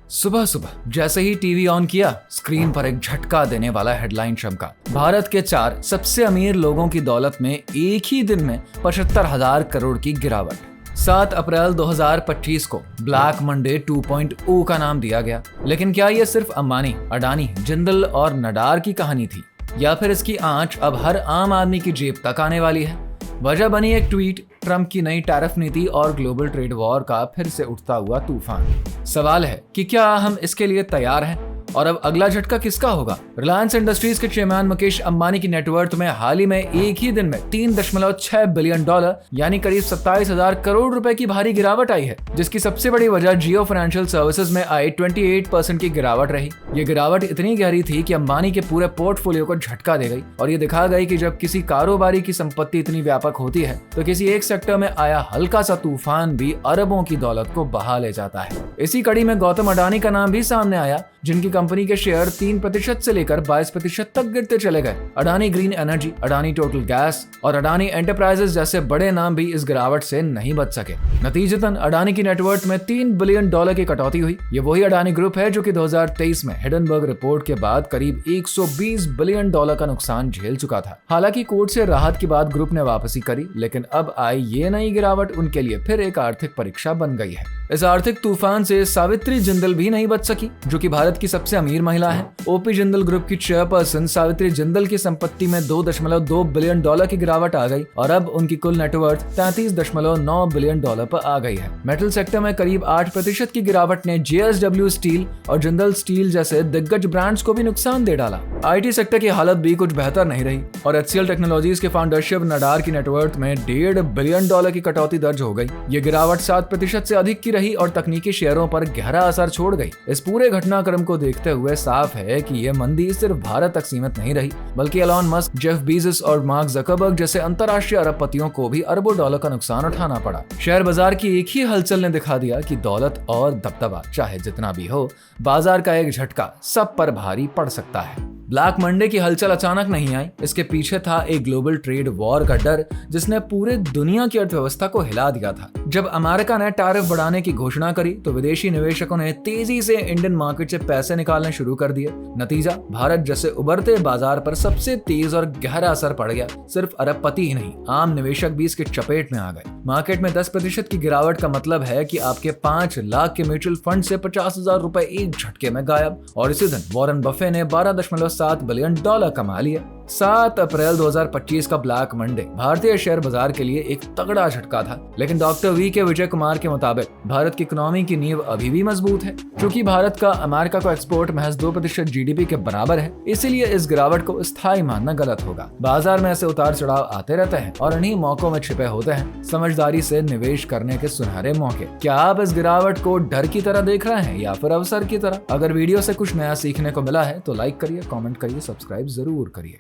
सुबह सुबह जैसे ही टीवी ऑन किया, स्क्रीन पर एक झटका देने वाला हेडलाइन चमका। भारत के 4 सबसे अमीर लोगों की दौलत में एक ही दिन में 75,000 करोड़ की गिरावट। 7 अप्रैल 2025 को ब्लैक मंडे 2.0 का नाम दिया गया। लेकिन क्या ये सिर्फ अंबानी, अडानी, जिंदल और नडार की कहानी थी, या फिर इसकी आंच अब हर आम आदमी की जेब तक आने वाली है? वजह बनी एक ट्वीट, ट्रंप की नई टैरिफ नीति और ग्लोबल ट्रेड वॉर का फिर से उठता हुआ तूफान। सवाल है कि क्या हम इसके लिए तैयार हैं और अब अगला झटका किसका होगा? रिलायंस इंडस्ट्रीज के चेयरमैन मुकेश अंबानी की नेटवर्थ में हाल ही में एक ही दिन में 3.6 बिलियन डॉलर यानी करीब 27,000 करोड़ रुपए की भारी गिरावट आई है, जिसकी सबसे बड़ी वजह जियो फाइनेंशियल सर्विसेज में आई 28% की गिरावट रही। ये गिरावट इतनी गहरी थी कि अंबानी के पूरे पोर्टफोलियो को झटका दे गई और ये दिखा गई कि जब किसी कारोबारी की संपत्ति इतनी व्यापक होती है तो किसी एक सेक्टर में आया हल्का सा तूफान भी अरबों की दौलत को बहा ले जाता है। इसी कड़ी में गौतम अडानी का नाम भी सामने आया, जिनकी कंपनी के शेयर 3% से लेकर 22% तक गिरते चले गए। Adani green energy, Adani total gas और अडानी एंटरप्राइजेस जैसे बड़े नाम भी इस गिरावट से नहीं बच सके। नतीजतन अडानी की नेटवर्थ में 3 बिलियन डॉलर की कटौती हुई। ये वही अडानी ग्रुप है जो कि 2023 में हिडनबर्ग रिपोर्ट के बाद करीब 120 बिलियन डॉलर का नुकसान झेल चुका था। हालांकि कोर्ट से राहत के बाद ग्रुप ने वापसी करी, लेकिन अब आई ये नई गिरावट उनके लिए फिर एक आर्थिक परीक्षा बन गई है। इस आर्थिक तूफान से सावित्री जिंदल भी नहीं बच सकी, जो कि भारत की सबसे अमीर महिला है। ओपी जिंदल ग्रुप की चेयरपर्सन सावित्री जिंदल की संपत्ति में 2.2 बिलियन डॉलर की गिरावट आ गई और अब उनकी कुल नेटवर्थ 33.9 बिलियन डॉलर पर आ गई है। मेटल सेक्टर में करीब 8% की गिरावट ने JSW स्टील और जिंदल स्टील जैसे दिग्गज ब्रांड्स को भी नुकसान दे डाला। IT सेक्टर की हालत भी कुछ बेहतर नहीं रही और HCL टेक्नोलॉजीज के फाउंडर शिव नडार की नेटवर्थ में 1.5 बिलियन डॉलर की कटौती दर्ज हो गई। ये गिरावट 7% से अधिक की रही और तकनीकी शेयरों पर गहरा असर छोड़ गई। इस पूरे घटनाक्रम को देखते हुए साफ है कि यह मंदी सिर्फ भारत तक सीमित नहीं रही, बल्कि एलॉन मस्क, जेफ बेजोस और मार्क ज़करबर्ग जैसे अंतर्राष्ट्रीय अरबपतियों को भी अरबों डॉलर का नुकसान उठाना पड़ा। शेयर बाजार की एक ही हलचल ने दिखा दिया कि दौलत और दबदबा चाहे जितना भी हो, बाजार का एक झटका सब पर भारी पड़ सकता है। ब्लैक मंडे की हलचल अचानक नहीं आई, इसके पीछे था एक ग्लोबल ट्रेड वॉर का डर जिसने पूरे दुनिया की अर्थव्यवस्था को हिला दिया था। जब अमेरिका ने टैरिफ बढ़ाने की घोषणा करी तो विदेशी निवेशकों ने तेजी से इंडियन मार्केट से पैसे निकालने शुरू कर दिए। नतीजा, भारत जैसे उभरते बाजार पर सबसे तेज और गहरा असर पड़ गया। सिर्फ अरबपति ही नहीं, आम निवेशक भी इसके चपेट में आ गए। मार्केट में 10% की गिरावट का मतलब है कि आपके 5 लाख के म्यूचुअल फंड से 50,000 रुपए एक झटके में गायब। और इसी दिन वॉरेन बफे ने 12.7 बिलियन डॉलर कमा लिए। 7 अप्रैल 2025 का ब्लैक मंडे भारतीय शेयर बाजार के लिए एक तगड़ा झटका था, लेकिन डॉक्टर वी के विजय कुमार के मुताबिक भारत की इकोनॉमी की नींव अभी भी मजबूत है। क्योंकि भारत का अमेरिका को एक्सपोर्ट महज 2% GDP के बराबर है, इसीलिए इस गिरावट को स्थायी मानना गलत होगा। बाजार में ऐसे उतार चढ़ाव आते रहते हैं और इन्हीं मौकों में छिपे होते हैं समझदारी से निवेश करने के सुनहरे मौके। क्या आप इस गिरावट को डर की तरह देख रहे हैं या फिर अवसर की तरह? अगर वीडियो से कुछ नया सीखने को मिला है तो लाइक करिए, कमेंट करिए, सब्सक्राइब जरूर करिए।